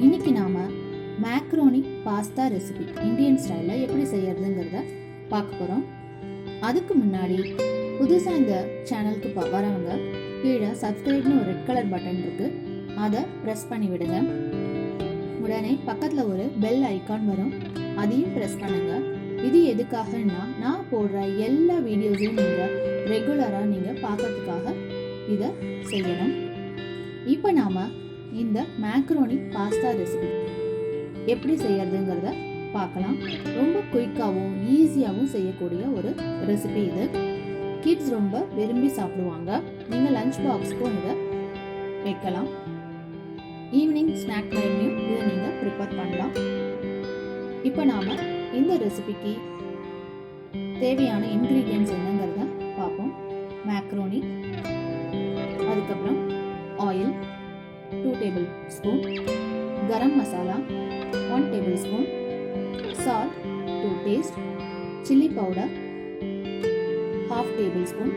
இன்னைக்கு நாம macaroni pasta recipe Indian ஸ்டைலில் எப்படி செய்யறதுங்கிறத பார்க்க போகிறோம். அதுக்கு முன்னாடி புதுசாக இந்த சேனலுக்கு வரவங்க கீழே சப்ஸ்கிரைப்னு ஒரு ரெட் கலர் பட்டன் இருக்கு, அதை ப்ரெஸ் பண்ணி விடுங்க. உடனே பக்கத்தில் ஒரு பெல் ஐக்கான் வரும், அதையும் ப்ரெஸ் பண்ணுங்க. இது எதுக்காகன்னா நான் போடுற எல்லா வீடியோஸையும் நீங்கள் ரெகுலராக நீங்கள் பார்க்கறதுக்காக இதை செய்யணும். இப்போ நாம் இந்த மேக்ரோனி பாஸ்தா ரெசிபி எப்படி செய்யறதுங்கிறத பார்க்கலாம். ரொம்ப குயிக்காகவும் ஈஸியாகவும் செய்யக்கூடிய ஒரு ரெசிபி இது. கிட்ஸ் ரொம்ப விரும்பி சாப்பிடுவாங்க. நீங்கள் லஞ்ச் பாக்ஸ்க்கும் இதை வைக்கலாம். ஈவினிங் ஸ்நாக் டைம்லையும் இதை நீங்கள் ப்ரிப்பேர் பண்ணலாம். இப்போ நாம் இந்த ரெசிபிக்கு தேவையான இன்க்ரீடியன்ட்ஸ் என்னங்கிறத பார்ப்போம். மேக்ரோனி, அதுக்கப்புறம் oil 2 table spoon, garam masala 1 table spoon, salt to taste, chili powder 1/2 table spoon,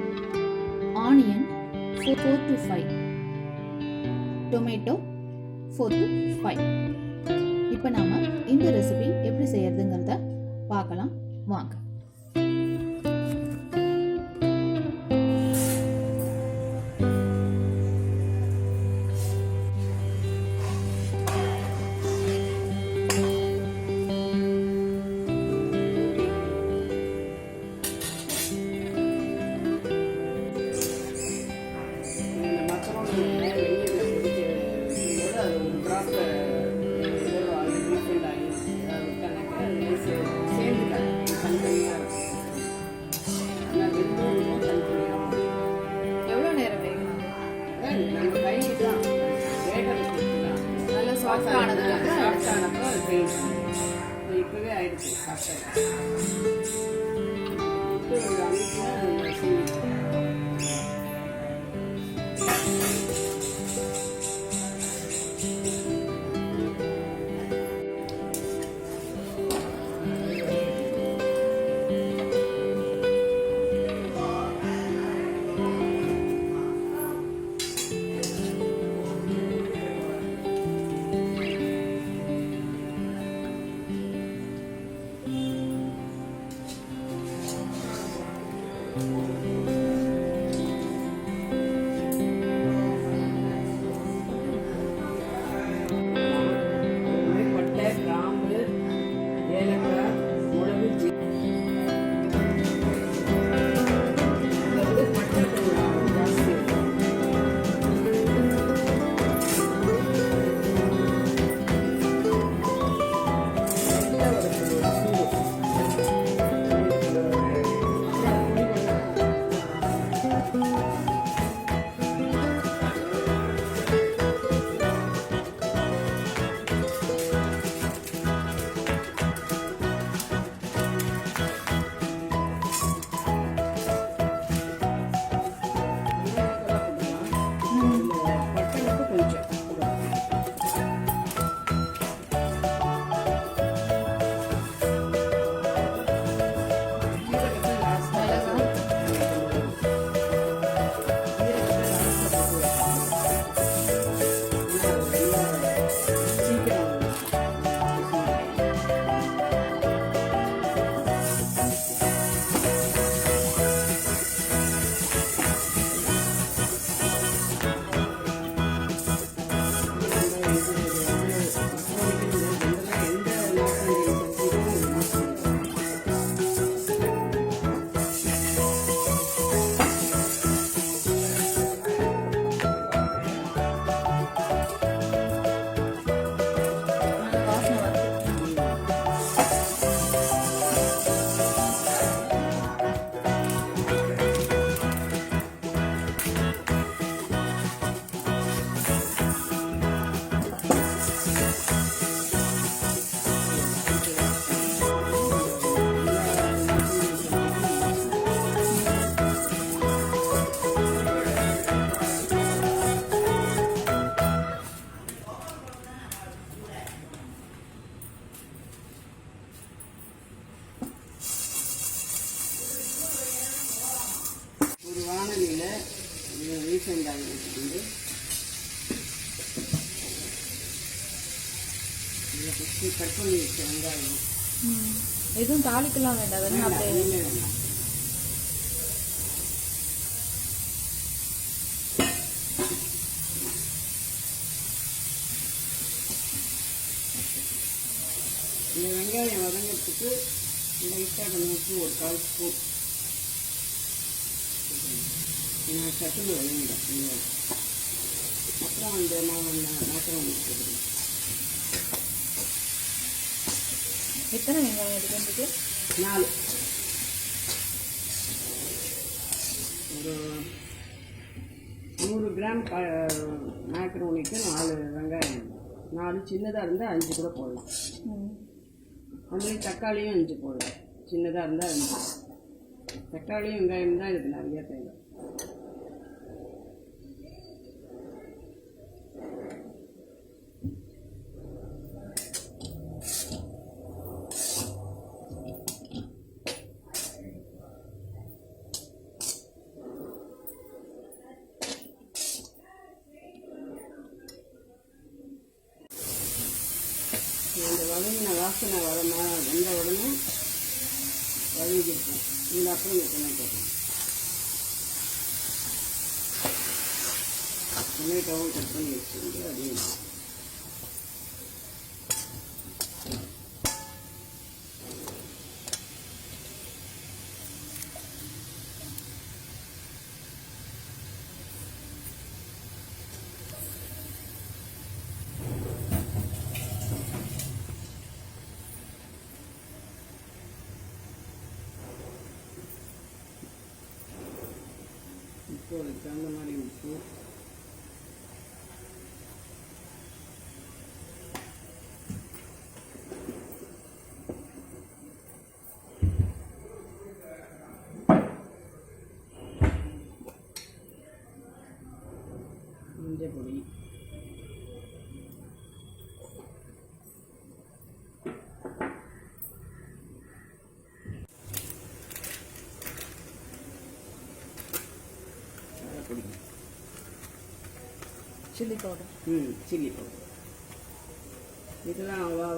onion 4 to 5, tomato 4 to 5. இப்போ நாம இந்த ரெசிபி எப்படி செய்யறதுங்கிறத பார்க்கலாம் வாங்க. எவ்வளோ நேரம் வேகணும்? நல்லா சாஃப்ட் ஆனதுக்கப்புறம் இப்பவே ஆயிடுச்சு. இதில் ஃபஸ்ட்டு கட் பண்ணி வச்ச வெங்காயம். எதுவும் தாளிக்கலாம் வேண்டாம், வெறும் அப்படியே எதுவுமே வேண்டாம். இந்த வெங்காயம் வதங்கிறதுக்கு லைட்டாக கொஞ்சம் உப்பு, ஒரு 1/4 ஸ்பூன். நான் சட்டுன்னு வதங்கிடும் வெங்காயம். அப்புறம் அந்த மாத்திரம் போட்டுக்கணும். எத்தனை வெங்காயம் எடுக்கிறதுக்கு? 4. ஒரு 100 கிராம் மேக்ரோனிக்கு 4 வெங்காயம். 4 சின்னதாக இருந்தால் 5 கூட போடலாம். அதுமாதிரி தக்காளியும் 5 போடலாம். சின்னதாக இருந்தால் 5. தக்காளியும் வெங்காயம் தான் இதுக்கு நிறைய தேவை. இந்த வதங்கின வாசனை வந்த உடனே வதங்கிருக்கும். இந்த அப்புறம் இந்த டொமேட்டோ டொமேட்டோவும் கட் பண்ணி வச்சுருந்து அதையும் உப்பு, அதுக்கு தகுந்த மாதிரி உப்பு, மஞ்சள் பொடி, சில்லி பவுடர். Chilli powder. இதெல்லாம் அவ்வளோ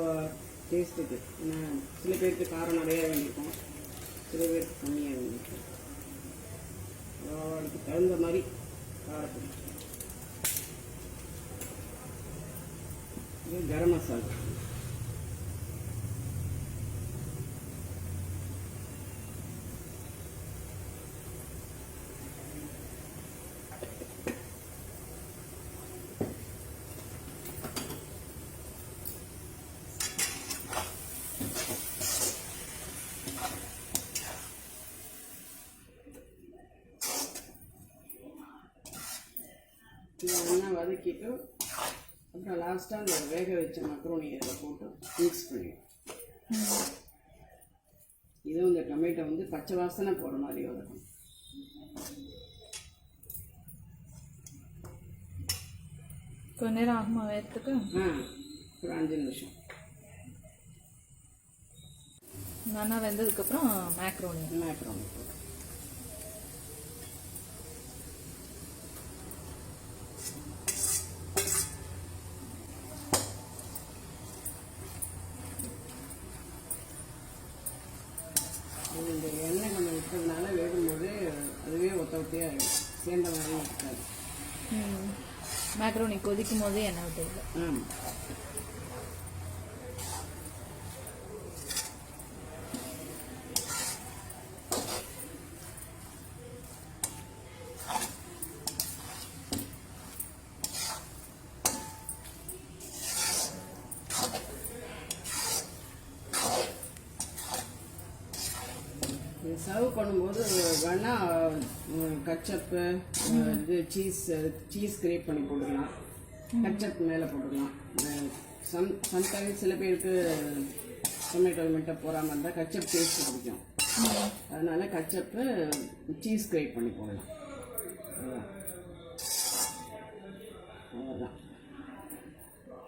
டேஸ்ட்டுக்கு. ஏன்னா சில பேருக்கு காரம் நிறையா வேண்டியிருக்கும், சில பேருக்கு கம்மியாக வேண்டியிருக்கும். அதுக்கு தகுந்த மாதிரி காரப்பொடி. இது கரம் மசாலா. இதெல்லாம் வதக்கிட்டு அப்புறம் லாஸ்ட்டாக அந்த வேக வச்ச மக்ரோனி இதில் போட்டு மிக்ஸ் பண்ணிடும். இதுவும் இந்த டொமேட்டோ வந்து பச்சை வாசனை போகிற மாதிரி வதக்கும். கொஞ்ச நேரம் ஆகுமா வேகிறதுக்கு? ஒரு 5 நிமிஷம். நல்லா வெந்ததுக்கப்புறம் மேக்ரோனி போட்டு இந்த எண்ணெய் கொஞ்சம் விட்டதுனால வேகும்போது அதுவே ஒத்தையாக ஆகிடும், சேர்ந்த மாதிரி இருக்காது. மேக்ரோனி கொதிக்கும் போதே எண்ணெய் விட்டுருது. ஆமாம். சர்வ் பண்ணும்போது வேணால் கச்சப்பு, இது சீஸ் கிரேட் பண்ணி போட்டுக்கலாம். கச்சப் மேலே போட்டுக்கலாம். சம்டைம்ஸ் சில பேருக்கு டொமேட்டோ போகிற மாதிரி இருந்தால் கச்சப் டேஸ்ட் பிடிக்கும். அதனால் கச்சப்பு சீஸ் கிரேட் பண்ணி போடலாம்.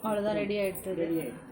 அவ்வளோதான், ரெடி ஆகிடுது. ரெடி ஆகிடுது.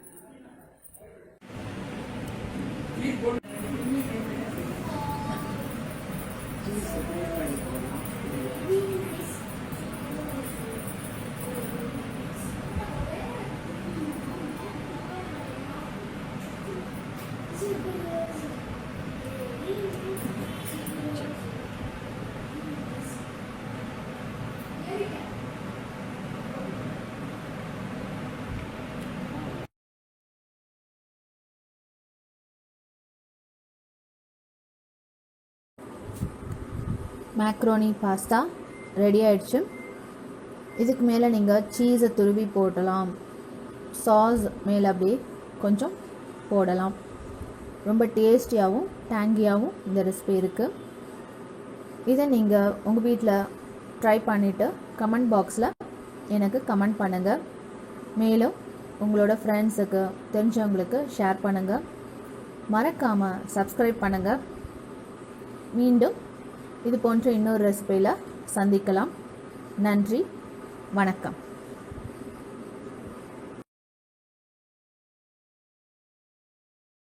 மேக்ரோனி பாஸ்தா ரெடி ஆயிடுச்சு. இதுக்கு மேலே நீங்கள் சீஸை துருவி போடலாம், சாஸ் மேலே அப்படியே கொஞ்சம் போடலாம். ரொம்ப டேஸ்டியாகவும் டேங்கியாகவும் இந்த ரெசிபி இருக்குது. இதை நீங்கள் உங்கள் வீட்டில் ட்ரை பண்ணிவிட்டு கமெண்ட் பாக்ஸில் எனக்கு கமெண்ட் பண்ணுங்கள். மேலும் உங்களோட ஃப்ரெண்ட்ஸுக்கு தெரிஞ்சவங்களுக்கு ஷேர் பண்ணுங்கள். மறக்காமல் சப்ஸ்கிரைப் பண்ணுங்கள். மீண்டும் இது போன்ற இன்னொரு ரெசிபியில் சந்திக்கலாம். நன்றி, வணக்கம்.